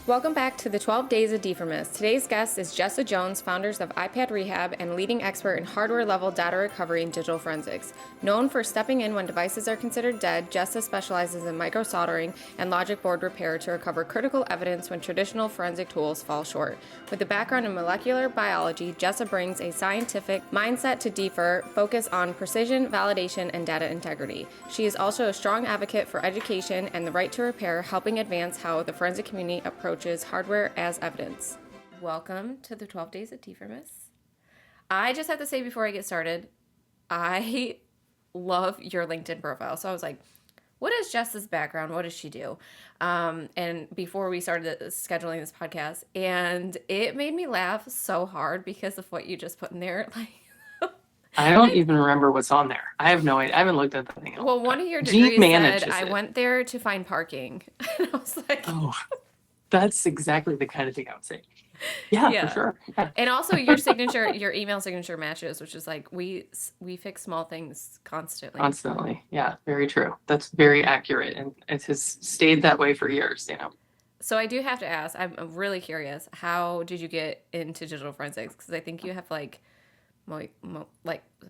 Welcome back to the 12 Days of DFIRmas. Today's guest is Jessa Jones, founders of iPad Rehab and leading expert in hardware-level data recovery and digital forensics. Known for stepping in when devices are considered dead, Jessa specializes in microsoldering and logic board repair to recover critical evidence when traditional forensic tools fall short. With a background in molecular biology, Jessa brings a scientific mindset to DFIR, focus on precision, validation, and data integrity. She is also a strong advocate for education and the right to repair, helping advance how the forensic community approaches hardware as evidence. Welcome to the 12 Days of DFIRmas. I just have to say before I get started, I love your LinkedIn profile. So I was like, what is Jessa's background? What does she do? And before we started scheduling this podcast, and it made me laugh so hard because of what you just put in there. I don't even remember what's on there. I have no idea. I haven't looked at that thing. Well, one of your G degrees said, I manages it. went there to find parking. And I was like, Oh, that's exactly the kind of thing I would say. Yeah, for yeah. sure. Yeah. And also your signature, your email signature matches, which is like, we fix small things constantly. Constantly. Yeah, very true. That's very accurate. And it has stayed that way for years, you know. So I do have to ask, I'm really curious, how did you get into digital forensics? Because I think you have like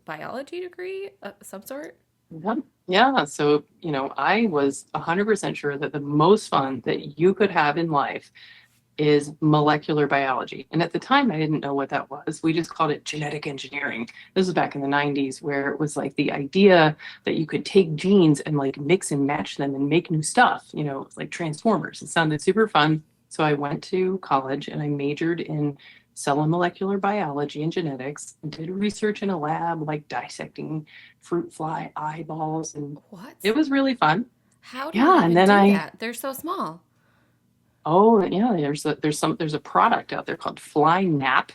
biology degree of some sort. Yeah. Yeah. So, you know, I was 100% sure that the most fun that you could have in life is molecular biology. And at the time, I didn't know what that was. We just called it genetic engineering. This was back in the 90s, where it was like the idea that you could take genes and like mix and match them and make new stuff, you know, like Transformers. It sounded super fun. So I went to college and I majored in cell and molecular biology and genetics and did research in a lab, like dissecting fruit fly eyeballs. And What? it was really fun. How do you Yeah. And even then do that? They're so small. oh yeah, there's a product out there called Fly Nap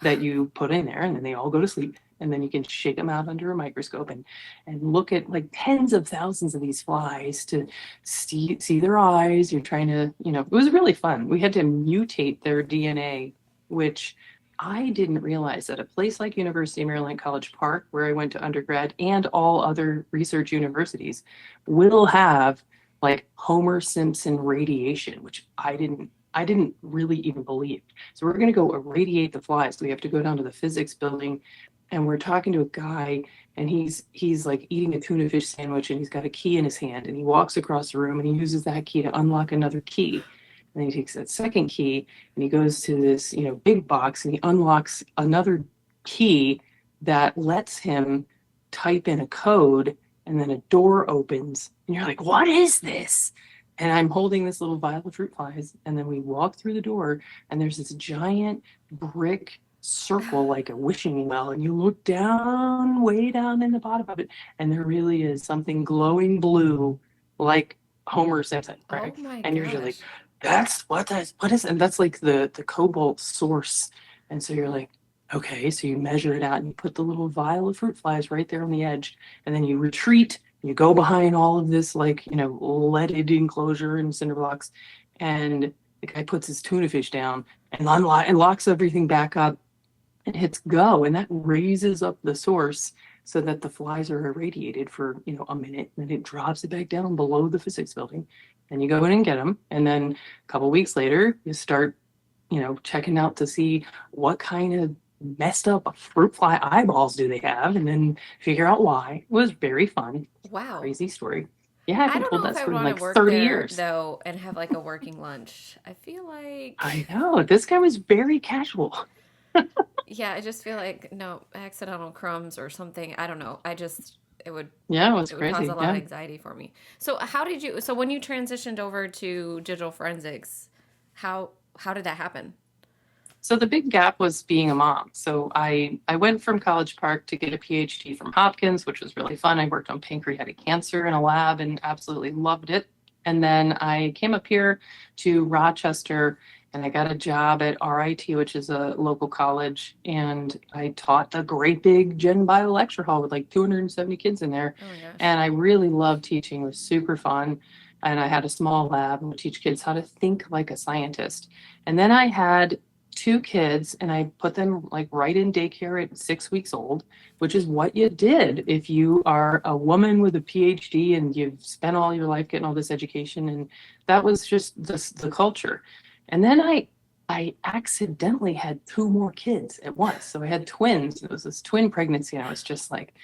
that you put in there, and then they all go to sleep, and then you can shake them out under a microscope and look at like tens of thousands of these flies to see their eyes. You're trying to, you know, it was really fun. We had to mutate their DNA, which I didn't realize that a place like University of Maryland College Park, where I went to undergrad, and all other research universities will have like Homer Simpson radiation, which I didn't really even believe. So we're going to go irradiate the flies. We have to go down to the physics building, and we're talking to a guy, and he's like eating a tuna fish sandwich, and he's got a key in his hand, and he walks across the room, and he uses that key to unlock another key. And then he takes that second key, and he goes to this, you know, big box, and he unlocks another key that lets him type in a code, and then a door opens, and you're like, what is this? And I'm holding this little vial of fruit flies, and then we walk through the door, and there's this giant brick circle like a wishing well, and you look down, way down in the bottom of it, and there really is something glowing blue like Homer Simpson, right? Oh my And you're just like, gosh. that's what is, and that's like the cobalt source. And so you're like, okay, so you measure it out and you put the little vial of fruit flies right there on the edge, and then you retreat. You go behind all of this, like, you know, leaded enclosure and cinder blocks, and the guy puts his tuna fish down and locks everything back up and hits go, and that raises up the source so that the flies are irradiated for, you know, a minute, and then it drops it back down below the physics building. And you go in and get them, and then a couple weeks later, you start, you know, checking out to see what kind of messed up fruit fly eyeballs do they have, and then figure out why. It was very fun. Wow. Crazy story. Yeah, I I haven't don't told know if that I would story in want like to work 30 there years. though and have like a working lunch. I feel I like, know. This guy was very casual. yeah, I just feel like no accidental crumbs or something. I don't know. It would Yeah, it was it would cause a crazy. lot of Yeah. anxiety for me. So so when you transitioned over to digital forensics, how how did that happen? So the big gap was being a mom. So I went from College Park to get a PhD from Hopkins, which was really fun. I worked on pancreatic cancer in a lab and absolutely loved it. And then I came up here to Rochester and I got a job at RIT, which is a local college. And I taught the great big Gen Bio lecture hall with like 270 kids in there. Oh my gosh. And I really loved teaching. It was super fun. And I had a small lab and would teach kids how to think like a scientist. And then I had two kids and I put them like right in daycare at 6 weeks old, which is what you did if you are a woman with a PhD and you've spent all your life getting all this education. And that was just the culture. And then I accidentally had two more kids at once. So I had twins. It was this twin pregnancy, and I was just like,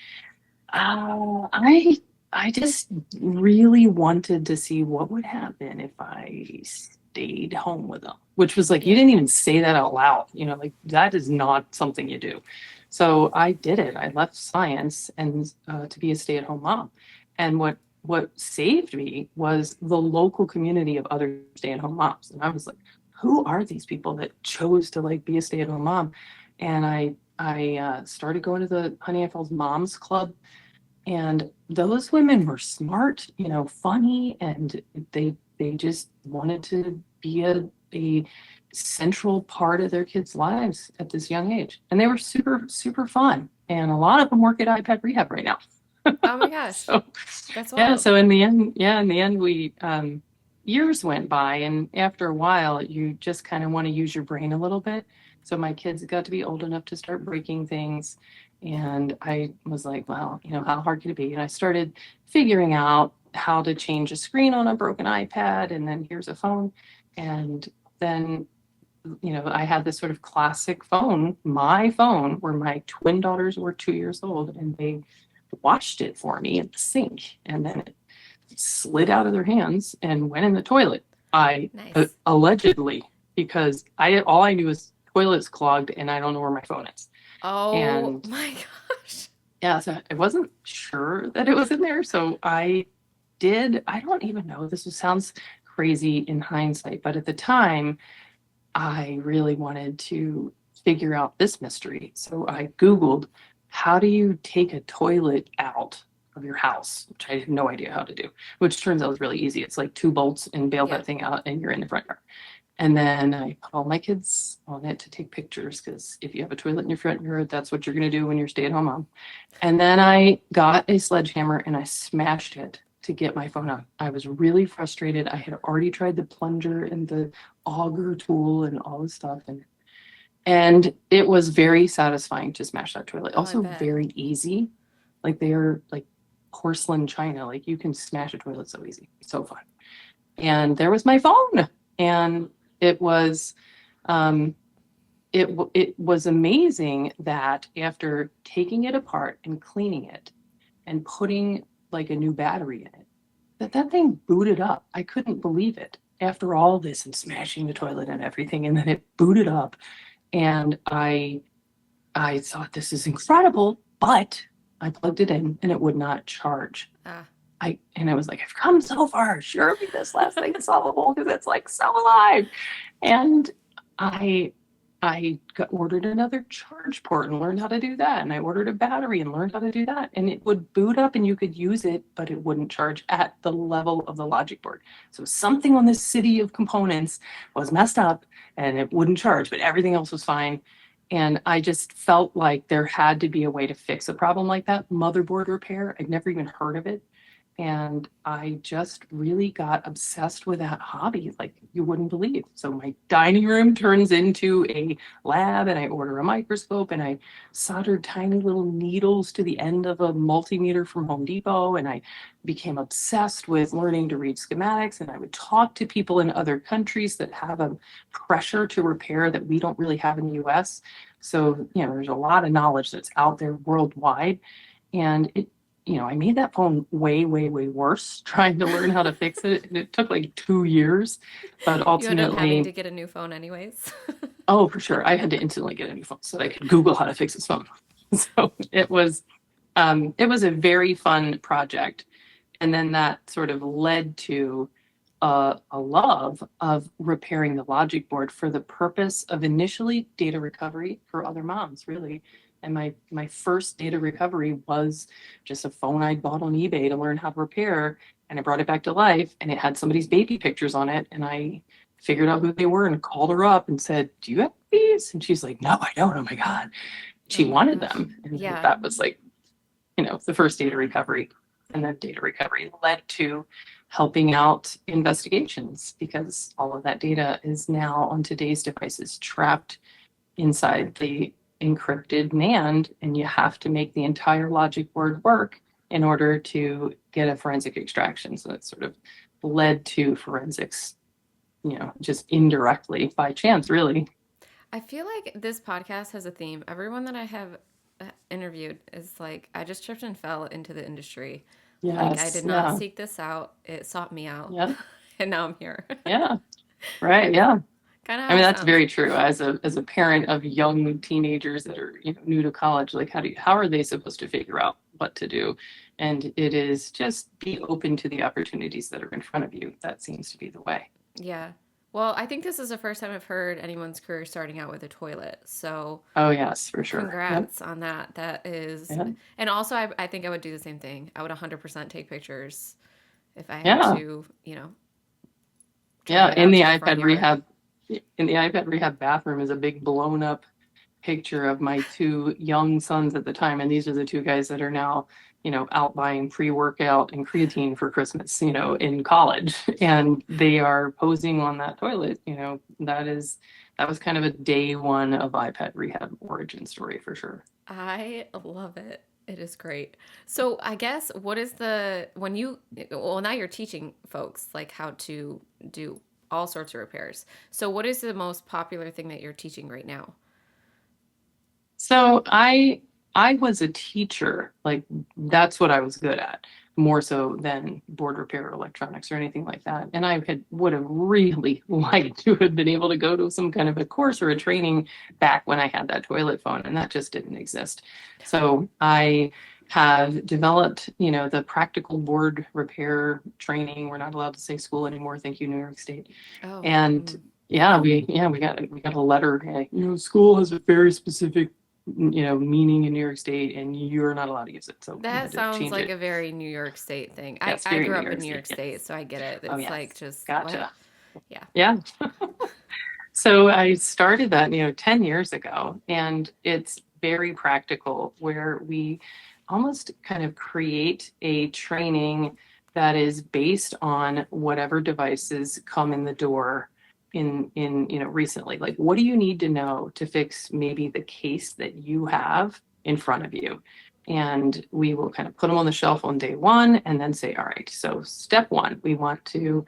I just really wanted to see what would happen if I stayed home with them, which was like, you didn't even say that out loud, like that is not something you do. So I did it. I left science and to be a stay-at-home mom. And what saved me was the local community of other stay-at-home moms. And I was like, who are these people that chose to like be a stay-at-home mom? And I started going to the Honey I Falls Moms Club, and those women were smart, funny, and they just wanted to be a central part of their kids' lives at this young age. And they were super, super fun. And a lot of them work at iPad Rehab right now. Oh my gosh. So That's yeah, wild. so in the end we years went by, and after a while you just kind of want to use your brain a little bit. So my kids got to be old enough to start breaking things, and I was like, well, how hard could it be? And I started figuring out how to change a screen on a broken iPad, and then here's a phone. And then I had this sort of classic phone, my phone, where my twin daughters were 2 years old, and they washed it for me in the sink, and then it slid out of their hands and went in the toilet. Nice. Allegedly, because all I knew was toilet's clogged and I don't know where my phone is. Oh And my gosh. yeah, so I wasn't sure that it was in there. So I don't even know, sounds crazy in hindsight, but at the time, I really wanted to figure out this mystery. So I Googled, how do you take a toilet out of your house, which I had no idea how to do, which turns out was really easy. It's like 2 bolts and bail that thing out and you're in the front yard. And then I put all my kids on it to take pictures, because if you have a toilet in your front yard, that's what you're going to do when you're stay-at-home mom. And then I got a sledgehammer and I smashed it to get my phone out. I was really frustrated. I had already tried the plunger and the auger tool and all this stuff, and it was very satisfying to smash that toilet. Oh, I Also bet. very easy. Like they are like porcelain china. Like you can smash a toilet so easy. So fun. And there was my phone. And it was it was amazing that after taking it apart and cleaning it and putting like a new battery in it, that thing booted up. I couldn't believe it after all this and smashing the toilet and everything. And then it booted up, and I thought, this is incredible, but I plugged it in and it would not charge. Ah. And I was like, I've come so far. Surely this last thing is solvable, because it's like so alive. And I ordered another charge port and learned how to do that. And I ordered a battery and learned how to do that. And it would boot up and you could use it, but it wouldn't charge at the level of the logic board. So something on this city of components was messed up and it wouldn't charge, but everything else was fine. And I just felt like there had to be a way to fix a problem like that. Motherboard repair, I'd never even heard of it. And I just really got obsessed with that hobby, like you wouldn't believe. So my dining room turns into a lab, and I order a microscope, and I soldered tiny little needles to the end of a multimeter from Home Depot. And I became obsessed with learning to read schematics. And I would talk to people in other countries that have a pressure to repair that we don't really have in the US. So, there's a lot of knowledge that's out there worldwide. And I made that phone way, way, way worse trying to learn how to fix it. And it took like 2 years, but You ended up having to ultimately, get a new phone anyways. oh, for sure. I had to instantly get a new phone so that I could Google how to fix this phone. So it was a very fun project. And then that sort of led to a love of repairing the logic board for the purpose of initially data recovery for other moms, really. And my first data recovery was just a phone I bought on eBay to learn how to repair. And I brought it back to life, and it had somebody's baby pictures on it. And I figured out who they were and called her up and said, do you have these? And she's like, no, I don't. Oh my God. She Oh my wanted gosh. them. And Yeah. that was like, the first data recovery. And then data recovery led to helping out investigations, because all of that data is now on today's devices trapped inside the encrypted NAND, and you have to make the entire logic board work in order to get a forensic extraction. So it sort of led to forensics, just indirectly by chance, really. I feel like this podcast has a theme. Everyone that I have interviewed is like, I just tripped and fell into the industry. Like, I Yes. did not Yeah. seek this out. It sought me out. Yeah. And now I'm here. Yeah. Right. Yeah. Kind of I how mean, it that's sounds. very true. As a parent of young teenagers that are, new to college, like how are they supposed to figure out what to do? And it is just be open to the opportunities that are in front of you. That seems to be the way. Yeah. Well, I think this is the first time I've heard anyone's career starting out with a toilet. So Oh, yes, for sure. Yep. congrats on that. That is, Yeah. and also I think I would do the same thing. I would 100% take pictures if I had Yeah. to, Yeah. drag it out to the front yard. In the iPad rehab bathroom is a big blown up picture of my two young sons at the time. And these are the two guys that are now, out buying pre-workout and creatine for Christmas, in college. And they are posing on that toilet. That was kind of a day one of iPad rehab origin story for sure. I love it. It is great. So I guess what is the when you well now you're teaching folks like how to do all sorts of repairs. So what is the most popular thing that you're teaching right now? So I was a teacher, like that's what I was good at, more so than board repair or electronics or anything like that. And I would have really liked to have been able to go to some kind of a course or a training back when I had that toilet phone, and that just didn't exist. So I have developed, the practical board repair training. We're not allowed to say school anymore. Thank you, New York State. Oh, And we got a letter. School has a very specific meaning in New York State, and you're not allowed to use it. So we that had to sounds change like it. a very New York State thing. Yeah, I, it's I very grew New up in York New State. York Yes. State, so I get it. Oh, It's like yes. just what? Gotcha. Yeah. Yeah. So I started that, 10 years ago, and it's very practical where we almost kind of create a training that is based on whatever devices come in the door in recently. Like, what do you need to know to fix maybe the case that you have in front of you? And we will kind of put them on the shelf on day one and then say, all right, so step one, we want to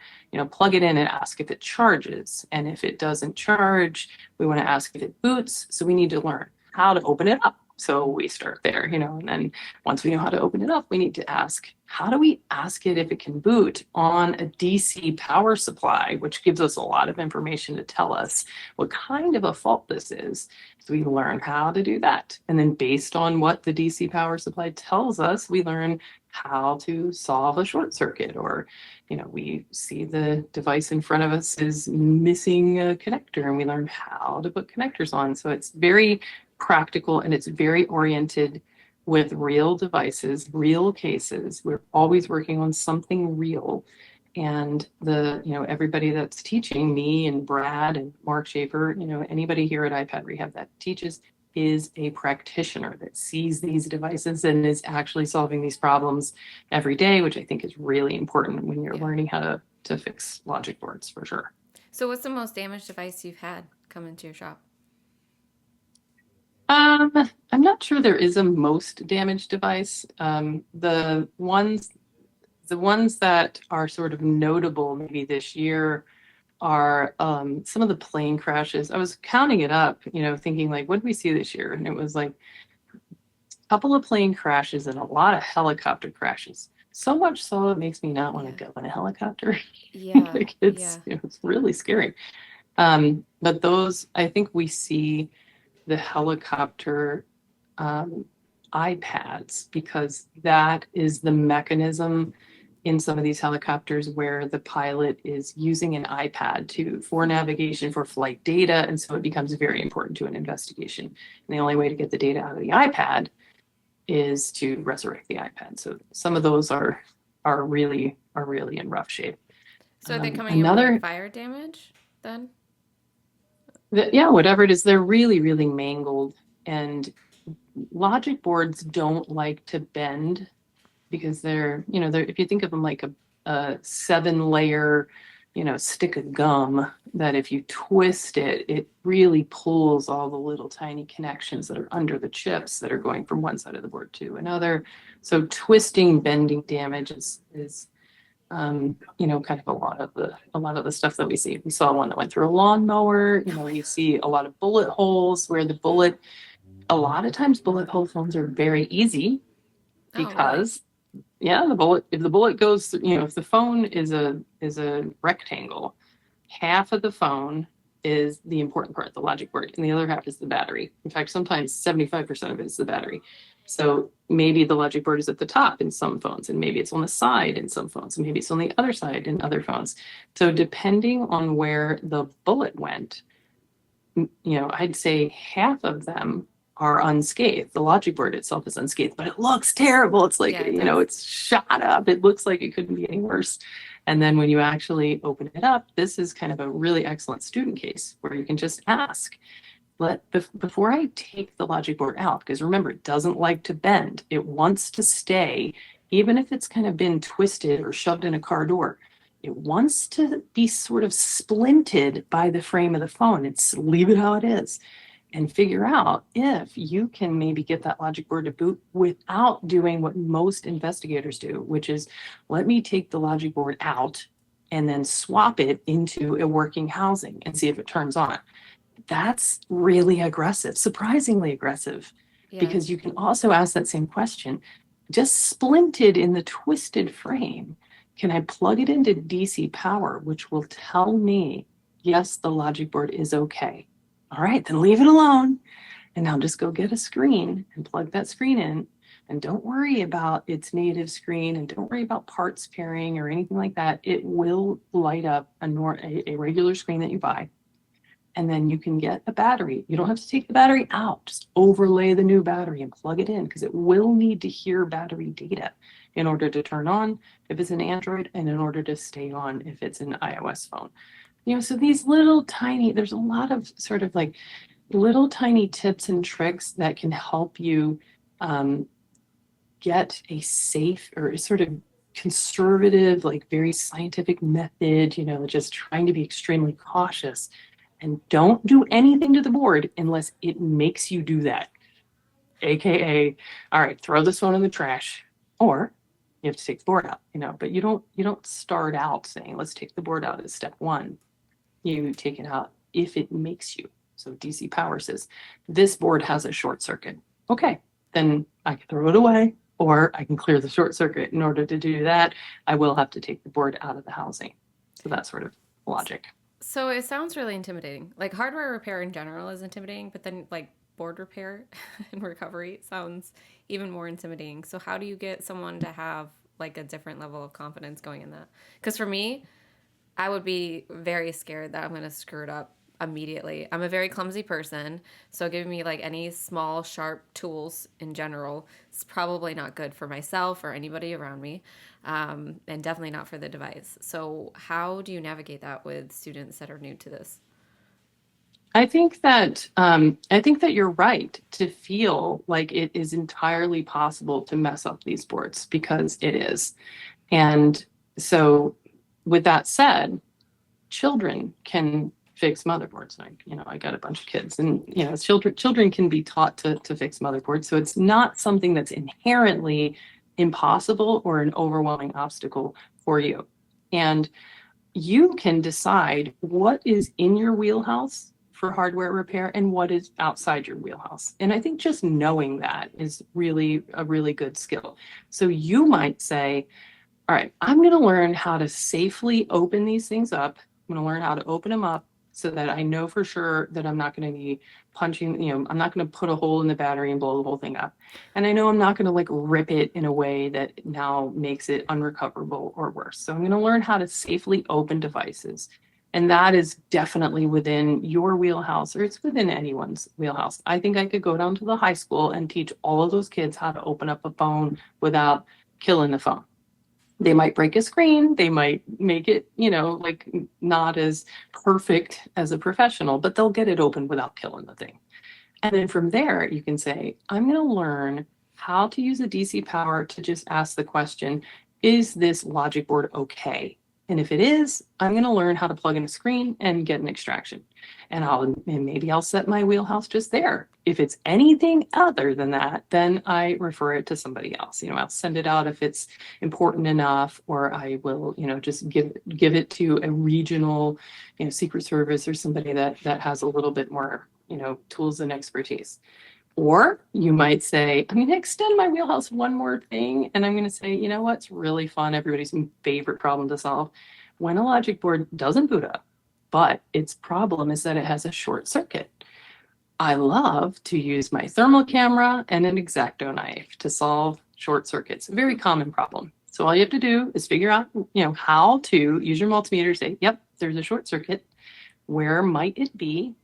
plug it in and ask if it charges. And if it doesn't charge, we want to ask if it boots. So we need to learn how to open it up. So we start there, and then once we know how to open it up, we need to ask, how do we ask it if it can boot on a DC power supply, which gives us a lot of information to tell us what kind of a fault this is. So we learn how to do that. And then based on what the DC power supply tells us, we learn how to solve a short circuit, or we see the device in front of us is missing a connector, and we learn how to put connectors on. So it's very practical, and it's very oriented with real devices, real cases. We're always working on something real. And everybody that's teaching, me and Brad and Mark Schaefer, anybody here at iPad Rehab that teaches is a practitioner that sees these devices and is actually solving these problems every day, which I think is really important when you're Yeah. learning how to fix logic boards, for sure. So what's the most damaged device you've had come into your shop? I'm not sure there is a most damaged device. The ones that are sort of notable maybe this year are some of the plane crashes. I was counting it up, thinking like, what did we see this year? And it was like a couple of plane crashes and a lot of helicopter crashes. So much so it makes me not want to go in a helicopter. Yeah. Like Yeah. it's really scary. But those, I think we see the helicopter iPads, because that is the mechanism in some of these helicopters where the pilot is using an iPad for navigation, for flight data, and so it becomes very important to an investigation. And the only way to get the data out of the iPad is to resurrect the iPad. So some of those are really in rough shape. So are they coming in with like Another fire damage then? Yeah, whatever it is, they're really, really mangled. And logic boards don't like to bend because they're if you think of them like a 7-layer, stick of gum, that if you twist it, it really pulls all the little tiny connections that are under the chips that are going from one side of the board to another. So twisting, bending damage is kind of a lot of the stuff that we see. We saw one that went through a lawnmower. We see a lot of bullet holes where a lot of times bullet hole phones are very easy Oh, really? because if the bullet goes through, if the phone is a rectangle, half of the phone is the important part, the logic board, and the other half is the battery. In fact, sometimes 75% of it is the battery. So maybe the logic board is at the top in some phones, and maybe it's on the side in some phones, and maybe it's on the other side in other phones. So depending on where the bullet went, I'd say half of them are unscathed. The logic board itself is unscathed, but it looks terrible. It's like, Yeah, it does. it's shot up. It looks like it couldn't be any worse. And then when you actually open it up, this is kind of a really excellent student case where you can just ask, before I take the logic board out, because remember, it doesn't like to bend. It wants to stay, even if it's kind of been twisted or shoved in a car door. It wants to be sort of splinted by the frame of the phone. It's leave it how it is and figure out if you can maybe get that logic board to boot without doing what most investigators do, which is let me take the logic board out and then swap it into a working housing and see if it turns on. That's really aggressive, surprisingly aggressive, Yeah. because you can also ask that same question, just splinted in the twisted frame. Can I plug it into DC power, which will tell me, yes, the logic board is okay. All right, then leave it alone. And now just go get a screen and plug that screen in. And don't worry about its native screen and don't worry about parts pairing or anything like that. It will light up a regular screen that you buy. And then you can get a battery. You don't have to take the battery out. Just overlay the new battery and plug it in because it will need to hear battery data in order to turn on if it's an Android and in order to stay on if it's an iOS phone. So these there's a lot of sort of like little tiny tips and tricks that can help you get a safe or sort of conservative, like very scientific method, just trying to be extremely cautious. And don't do anything to the board unless it makes you do that. AKA, all right, throw this one in the trash. Or you have to take the board out, but you don't start out saying, let's take the board out as step one. You take it out if it makes you. So DC power says, this board has a short circuit. Okay, then I can throw it away or I can clear the short circuit. In order to do that, I will have to take the board out of the housing. So that's sort of logic. So it sounds really intimidating. Like hardware repair in general is intimidating, but then like board repair and recovery sounds even more intimidating. So how do you get someone to have like a different level of confidence going in that? Because for me, I would be very scared that I'm going to screw it up immediately. I'm a very clumsy person, so giving me like any small, sharp tools in general is probably not good for myself or anybody around me, and definitely not for the device. So, how do you navigate that with students that are new to this? I think that you're right to feel like it is entirely possible to mess up these boards because it is. And so, with that said, children can fix motherboards. I got a bunch of kids, and children can be taught to fix motherboards. So it's not something that's inherently impossible or an overwhelming obstacle for you. And you can decide what is in your wheelhouse for hardware repair and what is outside your wheelhouse. And I think just knowing that is really a really good skill. So you might say, all right, I'm going to learn how to safely open these things up. I'm going to learn how to open them up so that I know for sure that I'm not going to be punching, I'm not going to put a hole in the battery and blow the whole thing up. And I know I'm not going to like rip it in a way that now makes it unrecoverable or worse. So I'm going to learn how to safely open devices. And that is definitely within your wheelhouse, or it's within anyone's wheelhouse. I think I could go down to the high school and teach all of those kids how to open up a phone without killing the phone. They might break a screen, they might make it, like not as perfect as a professional, but they'll get it open without killing the thing. And then from there, you can say, I'm going to learn how to use a DC power to just ask the question, is this logic board okay? And if it is, I'm going to learn how to plug in a screen and get an extraction. And maybe I'll set my wheelhouse just there. If it's anything other than that, then I refer it to somebody else. I'll send it out if it's important enough, or I will, just give it to a regional, Secret Service or somebody that has a little bit more, tools and expertise. Or you might say, I'm going to extend my wheelhouse one more thing. And I'm going to say, what's really fun, everybody's favorite problem to solve. When a logic board doesn't boot up, but its problem is that it has a short circuit, I love to use my thermal camera and an X-Acto knife to solve short circuits. A very common problem. So all you have to do is figure out, how to use your multimeter, say, yep, there's a short circuit. Where might it be?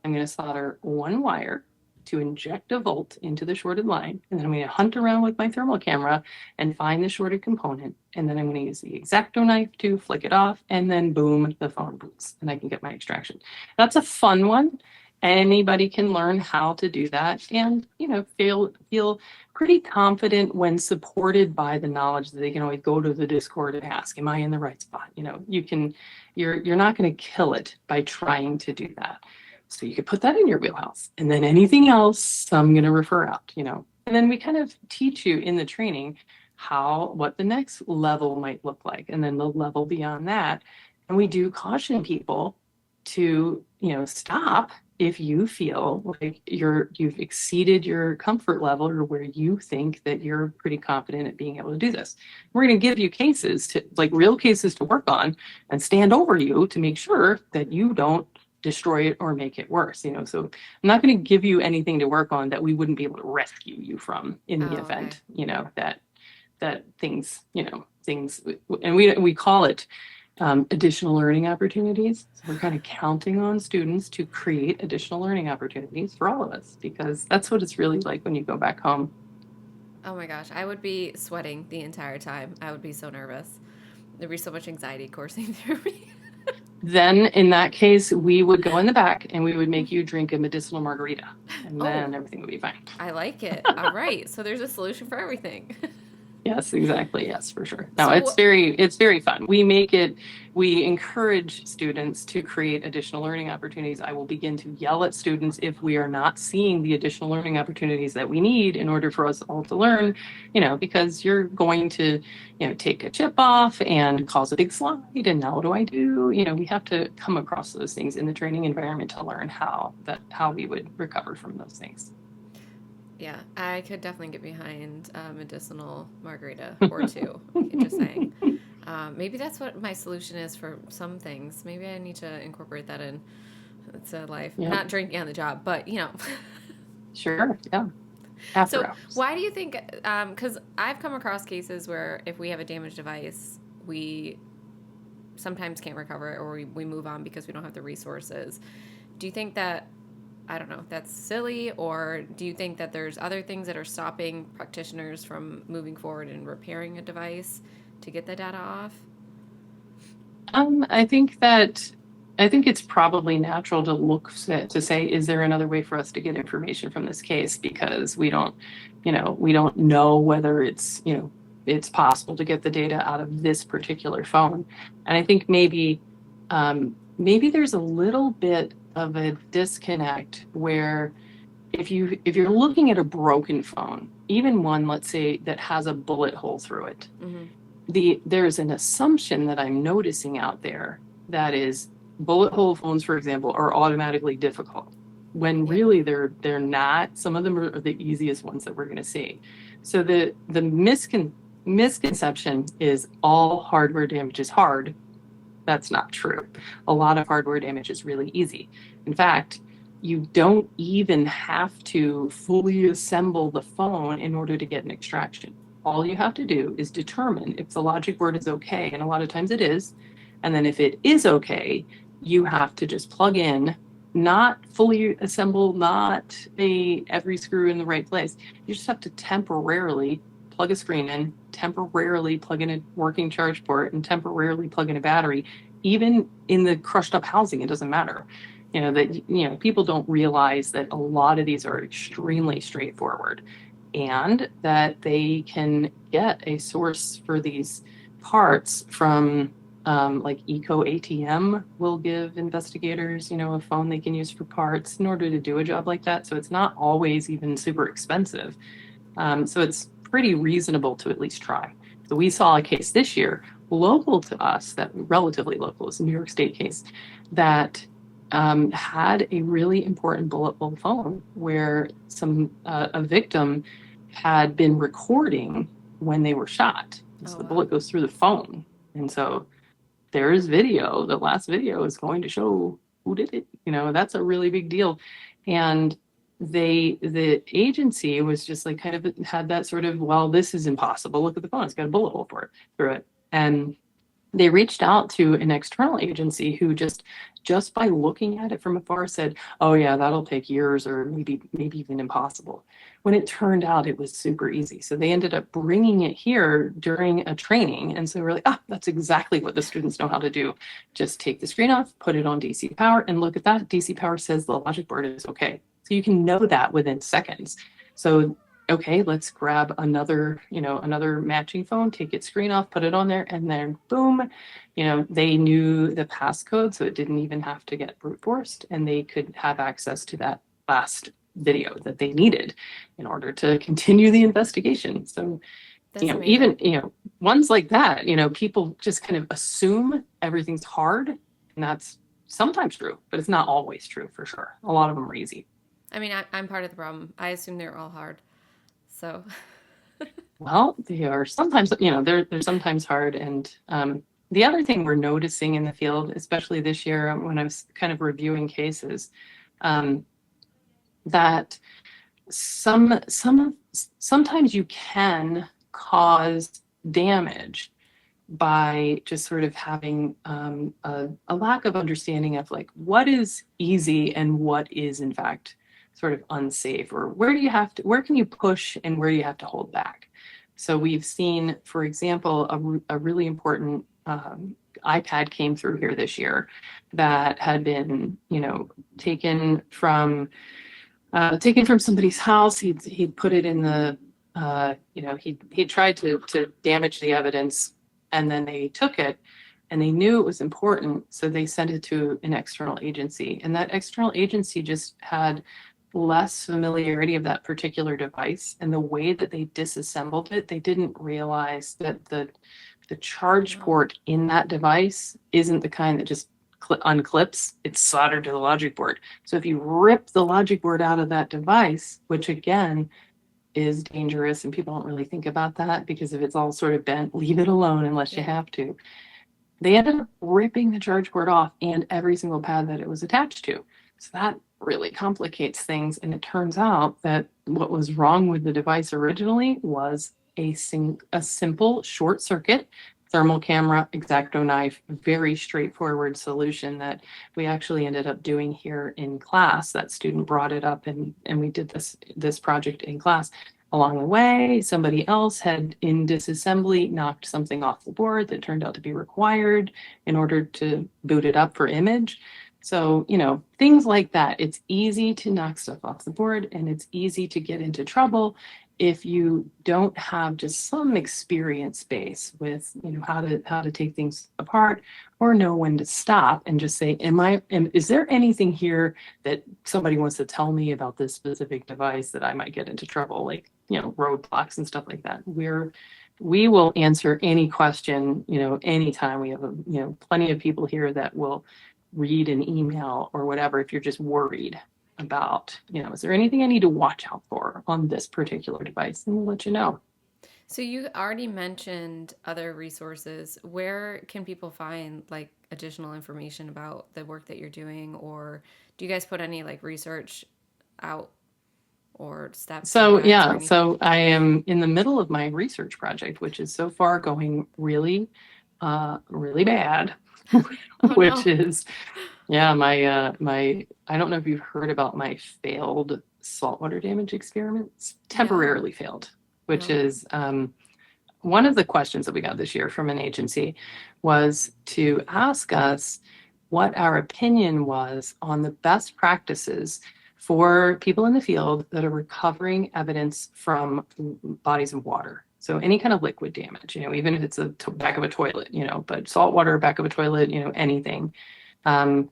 I'm going to solder one wire to inject a volt into the shorted line. And then I'm going to hunt around with my thermal camera and find the shorted component. And then I'm going to use the X-Acto knife to flick it off. And then boom, the phone boots and I can get my extraction. That's a fun one. Anybody can learn how to do that and, feel pretty confident when supported by the knowledge that they can always go to the Discord and ask, am I in the right spot? You're not going to kill it by trying to do that. So you could put that in your wheelhouse, and then anything else I'm going to refer out, and then we kind of teach you in the training what the next level might look like, and then the level beyond that. And we do caution people to, stop if you feel like you've exceeded your comfort level or where you think that you're pretty confident at being able to do this. We're going to give you cases real cases to work on and stand over you to make sure that you don't destroy it or make it worse. So I'm not going to give you anything to work on that we wouldn't be able to rescue you from in the event, that things, and we call it additional learning opportunities. So we're kind of counting on students to create additional learning opportunities for all of us, because that's what it's really like when you go back home. Oh my gosh, I would be sweating the entire time. I would be so nervous. There'd be so much anxiety coursing through me. Then in that case, we would go in the back and we would make you drink a medicinal margarita, and then everything would be fine. I like it. All right. So there's a solution for everything. Yes, exactly. Yes, for sure. No, it's very fun. We encourage students to create additional learning opportunities. I will begin to yell at students if we are not seeing the additional learning opportunities that we need in order for us all to learn, because you're going to, take a chip off and cause a big slide. And now what do I do? We have to come across those things in the training environment to learn how we would recover from those things. Yeah, I could definitely get behind medicinal margarita or two. Just saying. Maybe that's what my solution is for some things. Maybe I need to incorporate that in to life. Yeah. Not drinking on the job, but Sure. Yeah. After hours. Why do you think? Because I've come across cases where if we have a damaged device, we sometimes can't recover it, or we move on because we don't have the resources. Do you think that? I don't know, that's silly, or do you think that there's other things that are stopping practitioners from moving forward and repairing a device to get the data off? I think it's probably natural to look to say, is there another way for us to get information from this case? Because we don't know whether it's possible to get the data out of this particular phone. And I think maybe there's a little bit of a disconnect where if you're looking at a broken phone, even one, let's say, that has a bullet hole through it, there's an assumption that I'm noticing out there that is bullet hole phones, for example, are automatically difficult, when really they're not. Some of them are the easiest ones that we're going to see. So the misconception is all hardware damage is hard. That's not true. A lot of hardware damage is really easy. In fact, you don't even have to fully assemble the phone in order to get an extraction. All you have to do is determine if the logic board is okay, and a lot of times it is. And then if it is okay, you have to just plug in, not fully assemble, not every screw in the right place. You just have to temporarily plug a screen in, temporarily plug in a working charge port, and temporarily plug in a battery. Even in the crushed up housing, it doesn't matter. People don't realize that a lot of these are extremely straightforward, and that they can get a source for these parts from like Eco ATM will give investigators, a phone they can use for parts in order to do a job like that. So it's not always even super expensive. So it's pretty reasonable to at least try. So we saw a case this year, local to us, that relatively local, is a New York State case, that had a really important bulletable phone where a victim had been recording when they were shot. So the bullet goes through the phone. And so there is video. The last video is going to show who did it. That's a really big deal. And the agency was just like kind of had that sort of, well, this is impossible. Look at the phone. It's got a bullet hole through it. And they reached out to an external agency who just by looking at it from afar said, oh yeah, that'll take years or maybe even impossible. When it turned out it was super easy. So they ended up bringing it here during a training. And so we're like, that's exactly what the students know how to do. Just take the screen off, put it on DC power, and look at that. DC power says the logic board is okay. So you can know that within seconds. So okay, let's grab another matching phone, take its screen off, put it on there, and then boom, they knew the passcode, so it didn't even have to get brute forced, and they could have access to that last video that they needed in order to continue the investigation. So, even, ones like that, people just kind of assume everything's hard, and that's sometimes true, but it's not always true for sure. A lot of them are easy. I mean, I'm part of the problem. I assume they're all hard. So, well, they are sometimes, they're sometimes hard. And the other thing we're noticing in the field, especially this year when I was kind of reviewing cases, that sometimes you can cause damage by just sort of having a lack of understanding of like what is easy and what is in fact sort of unsafe, or where can you push and where do you have to hold back. So we've seen, for example, a really important iPad came through here this year that had been, taken from somebody's house. He'd put it in the, he tried to damage the evidence, and then they took it and they knew it was important. So they sent it to an external agency, and that external agency just had less familiarity of that particular device, and the way that they disassembled it, they didn't realize that the charge port in that device isn't the kind that just unclips. It's soldered to the logic board. So if you rip the logic board out of that device, which again is dangerous, and people don't really think about that because if it's all sort of bent, leave it alone unless you have to. They ended up ripping the charge port off and every single pad that it was attached to. So that really complicates things. And it turns out that what was wrong with the device originally was a simple short circuit thermal camera, X-Acto knife, very straightforward solution that we actually ended up doing here in class. That student brought it up and we did this project in class. Along the way, somebody else had in disassembly knocked something off the board that turned out to be required in order to boot it up for image. So, things like that. It's easy to knock stuff off the board, and it's easy to get into trouble if you don't have just some experience base with, how to take things apart, or know when to stop and just say, is there anything here that somebody wants to tell me about this specific device that I might get into trouble, like, roadblocks and stuff like that. We will answer any question, anytime. We have plenty of people here that will read an email or whatever if you're just worried about, is there anything I need to watch out for on this particular device? And we'll let you know. So you already mentioned other resources. Where can people find like additional information about the work that you're doing, or do you guys put any like research out or steps? So yeah, so I am in the middle of my research project, which is so far going really, really bad. Which is, my I don't know if you've heard about my failed saltwater damage experiments, temporarily failed, which is one of the questions that we got this year from an agency was to ask us what our opinion was on the best practices for people in the field that are recovering evidence from bodies of water. So any kind of liquid damage, even if it's back of a toilet, but salt water, back of a toilet, anything. Um,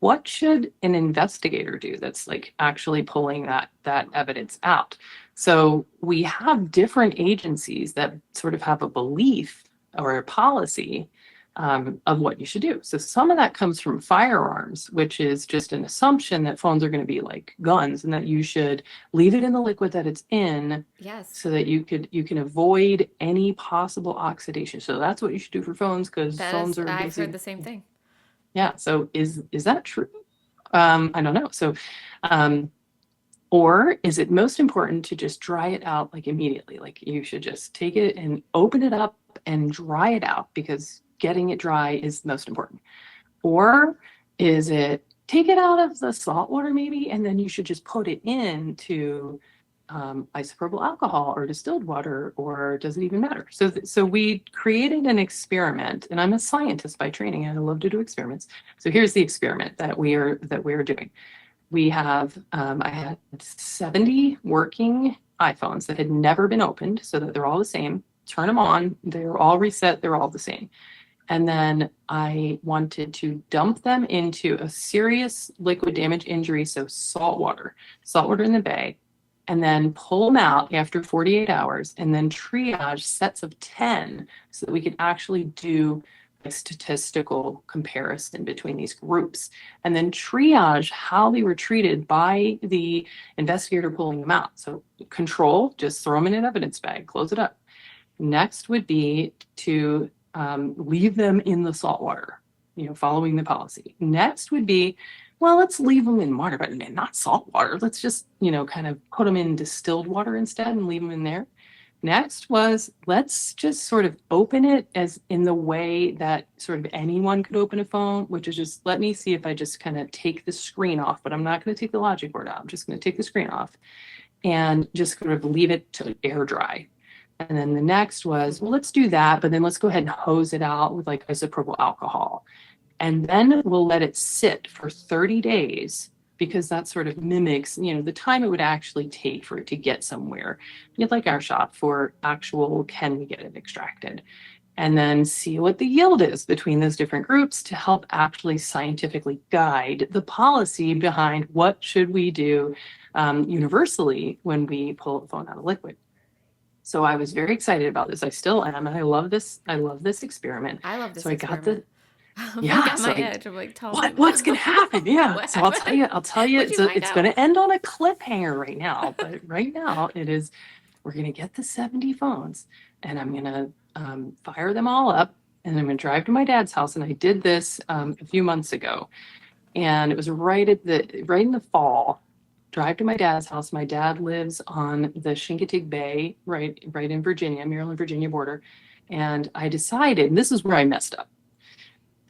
what should an investigator do that's like actually pulling that evidence out? So we have different agencies that sort of have a belief or a policy of what you should do. So some of that comes from firearms, which is just an assumption that phones are going to be like guns and that you should leave it in the liquid that it's in. Yes. So that you can avoid any possible oxidation. So that's what you should do for phones, because phones are I've basically, heard the same thing. yeah. So is that true? I don't know. So or is it most important to just dry it out like immediately? Like you should just take it and open it up and dry it out, because getting it dry is most important. Or is it take it out of the salt water maybe, and then you should just put it into isopropyl alcohol or distilled water, or does it even matter? So we created an experiment, and I'm a scientist by training and I love to do experiments. So here's the experiment that we are doing. We have I had 70 working iPhones that had never been opened, so that they're all the same. Turn them on, they're all reset, they're all the same. And then I wanted to dump them into a serious liquid damage injury, so salt water in the bay, and then pull them out after 48 hours and then triage sets of 10 so that we could actually do a statistical comparison between these groups, and then triage how they were treated by the investigator pulling them out. So control, just throw them in an evidence bag, close it up. Next would be to leave them in the salt water, following the policy. Next would be, well, let's leave them in water, but not salt water. Let's just, kind of put them in distilled water instead and leave them in there. Next was, let's just sort of open it as in the way that sort of anyone could open a phone, which is just, let me see if I just kind of take the screen off, but I'm not going to take the logic board out. I'm just going to take the screen off and just sort of leave it to air dry. And then the next was, well, let's do that, but then let's go ahead and hose it out with like isopropyl alcohol. And then we'll let it sit for 30 days, because that sort of mimics, the time it would actually take for it to get somewhere. You'd like our shop for actual, can we get it extracted? And then see what the yield is between those different groups to help actually scientifically guide the policy behind what should we do universally when we pull a phone out of liquid. So I was very excited about this. I still am, and I love this experiment. I love this so experiment. I got the I'm yeah. like on so my I, edge. I'm like, tell me what's gonna happen? Yeah. What So I'll happened? tell you, What'd you find it's out? gonna end on a cliffhanger right now. But right now it is, we're gonna get the 70 phones, and I'm gonna fire them all up, and I'm gonna drive to my dad's house. And I did this a few months ago, and it was right in the fall. Drive to my dad's house. My dad lives on the Chincoteague Bay, right in Virginia, Maryland, Virginia border. And I decided, and this is where I messed up,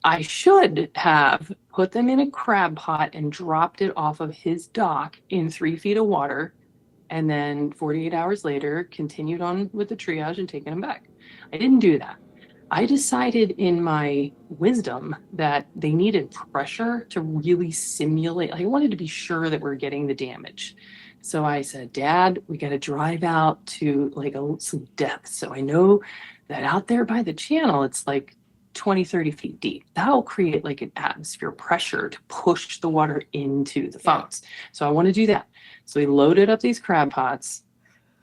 I should have put them in a crab pot and dropped it off of his dock in 3 feet of water. And then 48 hours later, continued on with the triage and taking them back. I didn't do that. I decided in my wisdom that they needed pressure to really simulate. I wanted to be sure that we're getting the damage. So I said, Dad, we got to drive out to like some depth. So I know that out there by the channel, it's like 20, 30 feet deep. That'll create like an atmosphere pressure to push the water into the phones. So I want to do that. So we loaded up these crab pots,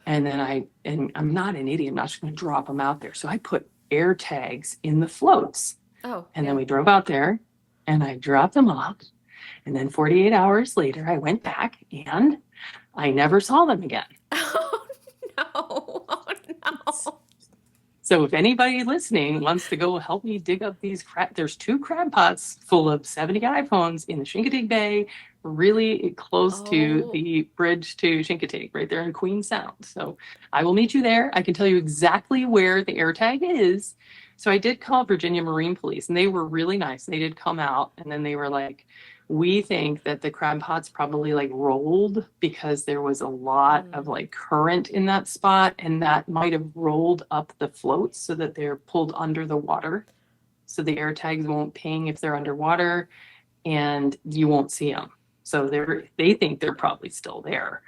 and then I'm not an idiot. I'm not just going to drop them out there. So I put air tags in the floats. And then we drove out there and I dropped them off. And then 48 hours later, I went back and I never saw them again. Oh, no. Oh, no. So if anybody listening wants to go help me dig up these there's 2 crab pots full of 70 iPhones in the Chincoteague Bay, really close to the bridge to Chincoteague, right there in Queen Sound. So I will meet you there. I can tell you exactly where the air tag is. So I did call Virginia Marine Police, and they were really nice. They did come out, and then they were like, we think that the crab pots probably like rolled because there was a lot of like current in that spot, and that might have rolled up the floats so that they're pulled under the water. So the air tags won't ping if they're underwater, and you won't see them. So they think they're probably still there.